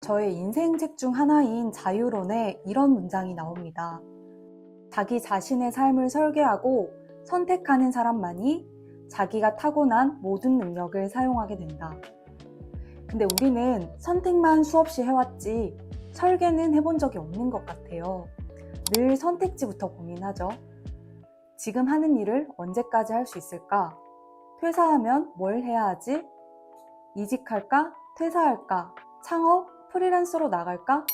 저의 인생책 중 하나인 자유론에 이런 문장이 나옵니다. 자기 자신의 삶을 설계하고 선택하는 사람만이 자기가 타고난 모든 능력을 사용하게 된다. 근데 우리는 선택만 수없이 해왔지 설계는 해본 적이 없는 것 같아요. 늘 선택지부터 고민하죠. 지금 하는 일을 언제까지 할 수 있을까? 퇴사하면 뭘 해야 하지? 이직할까? 퇴사할까? 창업? 프리랜서로 나갈까?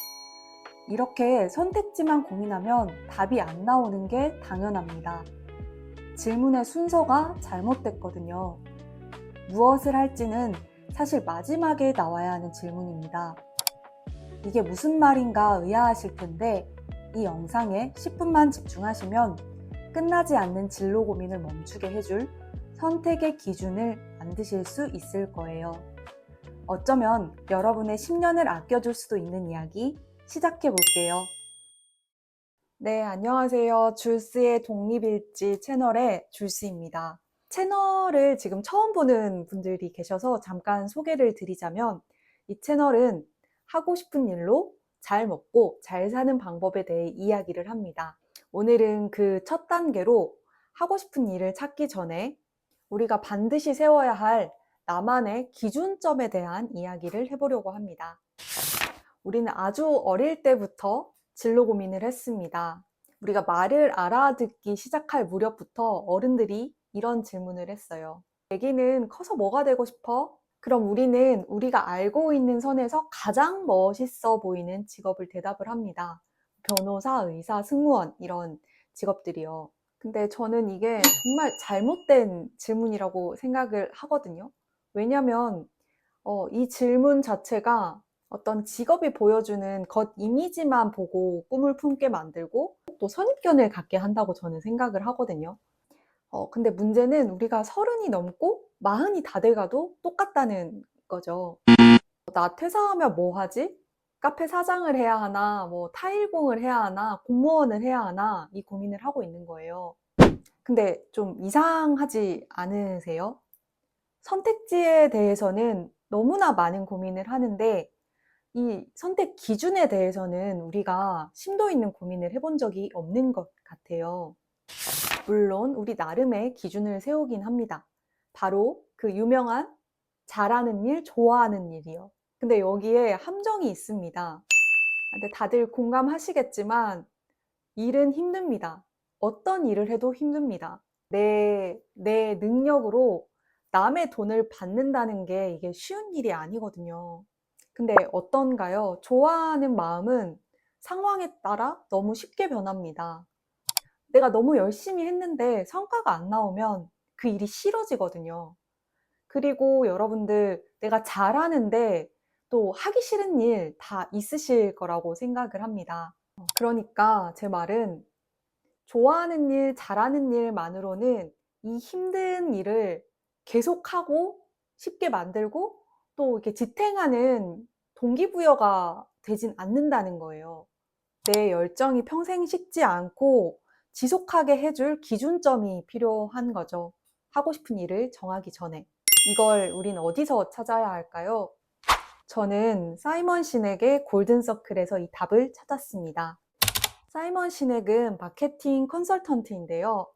이렇게 선택지만 고민하면 답이 안 나오는 게 당연합니다. 질문의 순서가 잘못됐거든요. 무엇을 할지는 사실 마지막에 나와야 하는 질문입니다. 이게 무슨 말인가 의아하실 텐데 이 영상에 10분만 집중하시면 끝나지 않는 진로 고민을 멈추게 해줄 선택의 기준을 만드실 수 있을 거예요. 어쩌면 여러분의 10년을 아껴줄 수도 있는 이야기 시작해 볼게요. 네, 안녕하세요. 줄스의 독립일지 채널의 줄스입니다. 채널을 지금 처음 보는 분들이 계셔서 잠깐 소개를 드리자면 이 채널은 하고 싶은 일로 잘 먹고 잘 사는 방법에 대해 이야기를 합니다. 오늘은 그 첫 단계로 하고 싶은 일을 찾기 전에 우리가 반드시 세워야 할 나만의 기준점에 대한 이야기를 해보려고 합니다. 우리는 아주 어릴 때부터 진로 고민을 했습니다. 우리가 말을 알아듣기 시작할 무렵부터 어른들이 이런 질문을 했어요. 애기는 커서 뭐가 되고 싶어? 그럼 우리는 우리가 알고 있는 선에서 가장 멋있어 보이는 직업을 대답을 합니다. 변호사, 의사, 승무원 이런 직업들이요. 근데 저는 이게 정말 잘못된 질문이라고 생각을 하거든요. 왜냐면 이 질문 자체가 어떤 직업이 보여주는 겉 이미지만 보고 꿈을 품게 만들고 또 선입견을 갖게 한다고 저는 생각을 하거든요. 근데 문제는 우리가 30이 넘고 40이 다 돼가도 똑같다는 거죠. 나 퇴사하면 뭐 하지? 카페 사장을 해야 하나, 뭐 타일공을 해야 하나, 공무원을 해야 하나 이 고민을 하고 있는 거예요. 근데 좀 이상하지 않으세요? 선택지에 대해서는 너무나 많은 고민을 하는데 이 선택 기준에 대해서는 우리가 심도 있는 고민을 해본 적이 없는 것 같아요. 물론 우리 나름의 기준을 세우긴 합니다. 바로 그 유명한 잘하는 일, 좋아하는 일이요. 근데 여기에 함정이 있습니다. 근데 다들 공감하시겠지만 일은 힘듭니다. 어떤 일을 해도 힘듭니다. 내 능력으로 남의 돈을 받는다는 게 이게 쉬운 일이 아니거든요. 근데 어떤가요? 좋아하는 마음은 상황에 따라 너무 쉽게 변합니다. 내가 너무 열심히 했는데 성과가 안 나오면 그 일이 싫어지거든요. 그리고 여러분들 내가 잘하는데 또 하기 싫은 일 다 있으실 거라고 생각을 합니다. 그러니까 제 말은 좋아하는 일, 잘하는 일만으로는 이 힘든 일을 계속하고 쉽게 만들고 또 이렇게 지탱하는 동기부여가 되진 않는다는 거예요. 내 열정이 평생 식지 않고 지속하게 해줄 기준점이 필요한 거죠. 하고 싶은 일을 정하기 전에. 이걸 우린 어디서 찾아야 할까요? 저는 사이먼 시넥의 골든서클에서 이 답을 찾았습니다. 사이먼 시넥은 마케팅 컨설턴트인데요.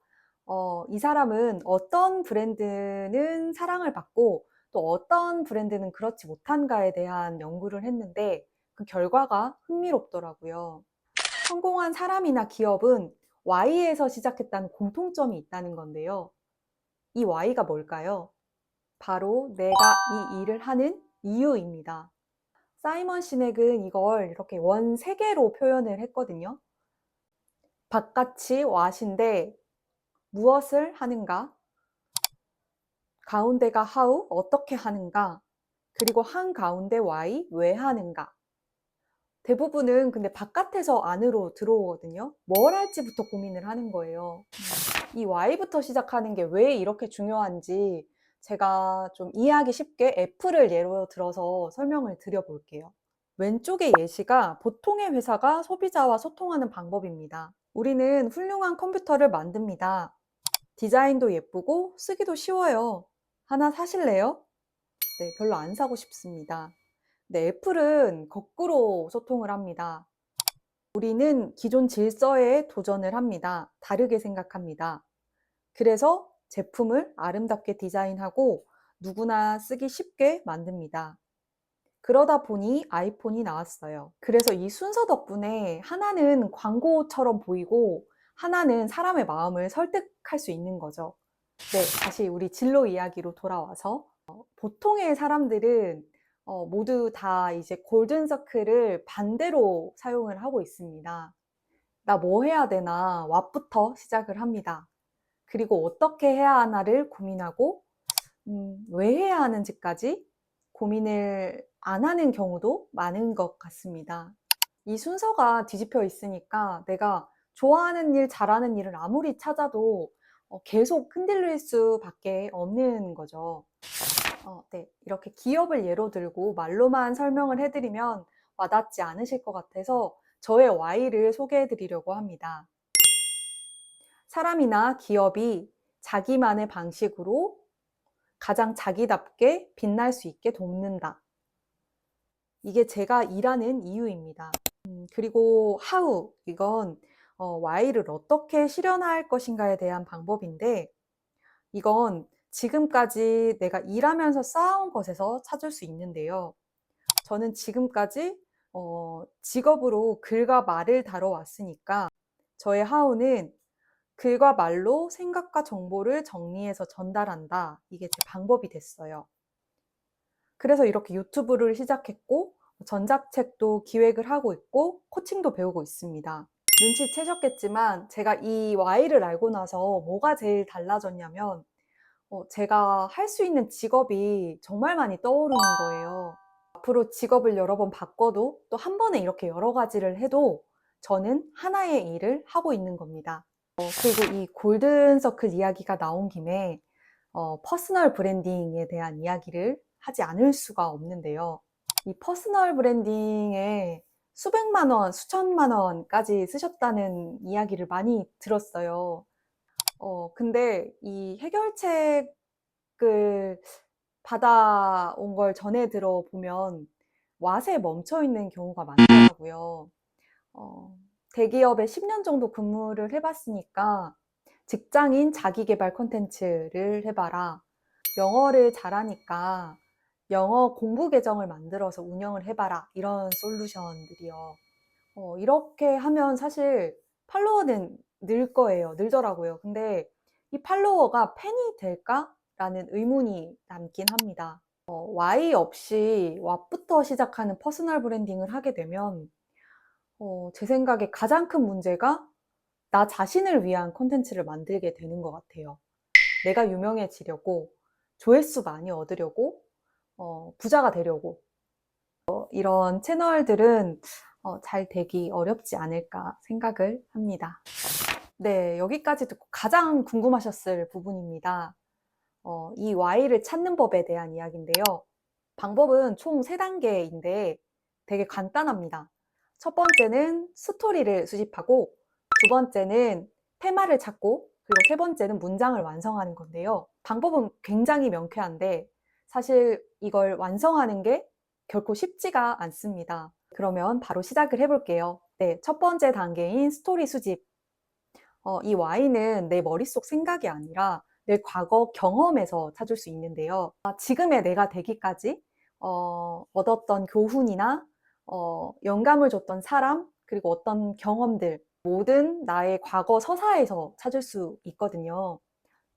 이 사람은 어떤 브랜드는 사랑을 받고 또 어떤 브랜드는 그렇지 못한가에 대한 연구를 했는데 그 결과가 흥미롭더라고요. 성공한 사람이나 기업은 Y에서 시작했다는 공통점이 있다는 건데요. 이 Y가 뭘까요? 바로 내가 이 일을 하는 이유입니다. 사이먼 시넥은 이걸 이렇게 원 3개로 표현을 했거든요. 바깥이 what인데 무엇을 하는가, 가운데가 how, 어떻게 하는가, 그리고 한가운데 why, 왜 하는가. 대부분은 근데 바깥에서 안으로 들어오거든요. 뭘 할지부터 고민을 하는 거예요. 이 why부터 시작하는 게 왜 이렇게 중요한지 제가 좀 이해하기 쉽게 애플을 예로 들어서 설명을 드려볼게요. 왼쪽의 예시가 보통의 회사가 소비자와 소통하는 방법입니다. 우리는 훌륭한 컴퓨터를 만듭니다. 디자인도 예쁘고 쓰기도 쉬워요. 하나 사실래요? 네, 별로 안 사고 싶습니다. 네, 애플은 거꾸로 소통을 합니다. 우리는 기존 질서에 도전을 합니다. 다르게 생각합니다. 그래서 제품을 아름답게 디자인하고 누구나 쓰기 쉽게 만듭니다. 그러다 보니 아이폰이 나왔어요. 그래서 이 순서 덕분에 하나는 광고처럼 보이고 하나는 사람의 마음을 설득할 수 있는 거죠. 네, 다시 우리 진로 이야기로 돌아와서 보통의 사람들은 모두 다 이제 골든 서클을 반대로 사용을 하고 있습니다. 나 뭐 해야 되나? what부터 시작을 합니다. 그리고 어떻게 해야 하나를 고민하고 왜 해야 하는지까지 고민을 안 하는 경우도 많은 것 같습니다. 이 순서가 뒤집혀 있으니까 내가 좋아하는 일, 잘하는 일을 아무리 찾아도 계속 흔들릴 수밖에 없는 거죠. 네, 이렇게 기업을 예로 들고 말로만 설명을 해드리면 와닿지 않으실 것 같아서 저의 Y를 소개해 드리려고 합니다. 사람이나 기업이 자기만의 방식으로 가장 자기답게 빛날 수 있게 돕는다. 이게 제가 일하는 이유입니다. 그리고 how, 이건 Y를 어떻게 실현할 것인가에 대한 방법인데 이건 지금까지 내가 일하면서 쌓아온 것에서 찾을 수 있는데요. 저는 지금까지 직업으로 글과 말을 다뤄왔으니까 저의 how는 글과 말로 생각과 정보를 정리해서 전달한다. 이게 제 방법이 됐어요. 그래서 이렇게 유튜브를 시작했고 전자책도 기획을 하고 있고 코칭도 배우고 있습니다. 눈치채셨겠지만 제가 이 Y를 알고 나서 뭐가 제일 달라졌냐면 제가 할 수 있는 직업이 정말 많이 떠오르는 거예요. 앞으로 직업을 여러 번 바꿔도 또 한 번에 이렇게 여러 가지를 해도 저는 하나의 일을 하고 있는 겁니다. 그리고 이 골든서클 이야기가 나온 김에 퍼스널 브랜딩에 대한 이야기를 하지 않을 수가 없는데요. 이 퍼스널 브랜딩에 수백만 원, 수천만 원까지 쓰셨다는 이야기를 많이 들었어요. 근데 이 해결책을 받아온 걸 전해 들어보면 왓에 멈춰 있는 경우가 많더라고요. 대기업에 10년 정도 근무를 해봤으니까 직장인 자기계발 콘텐츠를 해봐라. 영어를 잘하니까 영어 공부 계정을 만들어서 운영을 해봐라. 이런 솔루션들이요. 이렇게 하면 사실 팔로워는 늘 거예요. 늘더라고요. 근데 이 팔로워가 팬이 될까? 라는 의문이 남긴 합니다. Y 없이 What부터 시작하는 퍼스널 브랜딩을 하게 되면 제 생각에 가장 큰 문제가 나 자신을 위한 콘텐츠를 만들게 되는 것 같아요. 내가 유명해지려고, 조회수 많이 얻으려고, 부자가 되려고. 이런 채널들은 잘 되기 어렵지 않을까 생각을 합니다. 네, 여기까지 듣고 가장 궁금하셨을 부분입니다. 이 Y를 찾는 법에 대한 이야기인데요. 방법은 총 3단계인데 되게 간단합니다. 첫 번째는 스토리를 수집하고 두 번째는 테마를 찾고 그리고 세 번째는 문장을 완성하는 건데요. 방법은 굉장히 명쾌한데 사실 이걸 완성하는 게 결코 쉽지가 않습니다. 그러면 바로 시작을 해볼게요. 네, 첫 번째 단계인 스토리 수집. 이 Y는 내 머릿속 생각이 아니라 내 과거 경험에서 찾을 수 있는데요. 지금의 내가 되기까지 얻었던 교훈이나 영감을 줬던 사람, 그리고 어떤 경험들, 모든 나의 과거 서사에서 찾을 수 있거든요.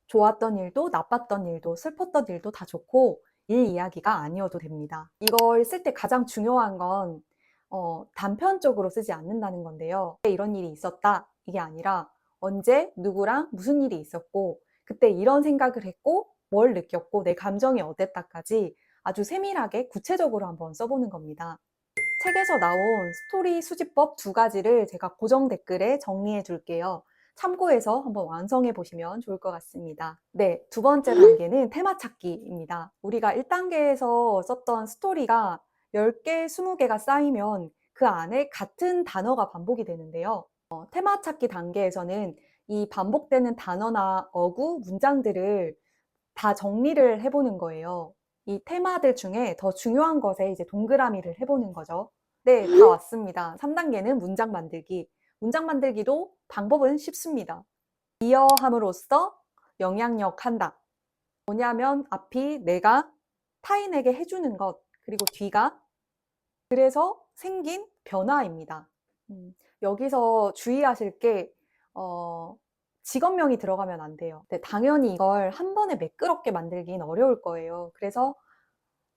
좋았던 일도, 나빴던 일도, 슬펐던 일도 다 좋고, 일 이야기가 아니어도 됩니다. 이걸 쓸 때 가장 중요한 건 단편적으로 쓰지 않는다는 건데요. 이런 일이 있었다. 이게 아니라 언제, 누구랑 무슨 일이 있었고, 그때 이런 생각을 했고, 뭘 느꼈고, 내 감정이 어땠다까지 아주 세밀하게 구체적으로 한번 써보는 겁니다. 책에서 나온 스토리 수집법 2가지를 제가 고정 댓글에 정리해 둘게요. 참고해서 한번 완성해 보시면 좋을 것 같습니다. 네, 두 번째 단계는 테마 찾기입니다. 우리가 1단계에서 썼던 스토리가 10개, 20개가 쌓이면 그 안에 같은 단어가 반복이 되는데요. 테마 찾기 단계에서는 이 반복되는 단어나 어구, 문장들을 다 정리를 해보는 거예요. 이 테마들 중에 더 중요한 것에 이제 동그라미를 해보는 거죠. 네, 다 왔습니다. 3단계는 문장 만들기. 문장 만들기도 방법은 쉽습니다. 이어함으로써 영향력 한다. 뭐냐면 앞이 내가 타인에게 해주는 것, 그리고 뒤가 그래서 생긴 변화입니다. 여기서 주의하실 게 직업명이 들어가면 안 돼요. 근데 당연히 이걸 한 번에 매끄럽게 만들긴 어려울 거예요. 그래서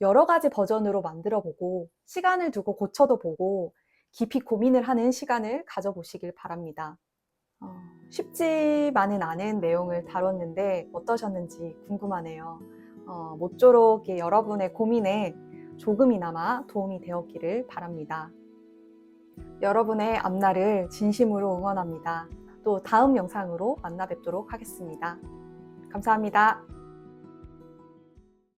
여러 가지 버전으로 만들어 보고 시간을 두고 고쳐도 보고 깊이 고민을 하는 시간을 가져보시길 바랍니다. 쉽지만은 않은 내용을 다뤘는데 어떠셨는지 궁금하네요. 모쪼록 여러분의 고민에 조금이나마 도움이 되었기를 바랍니다. 여러분의 앞날을 진심으로 응원합니다. 또 다음 영상으로 만나 뵙도록 하겠습니다. 감사합니다.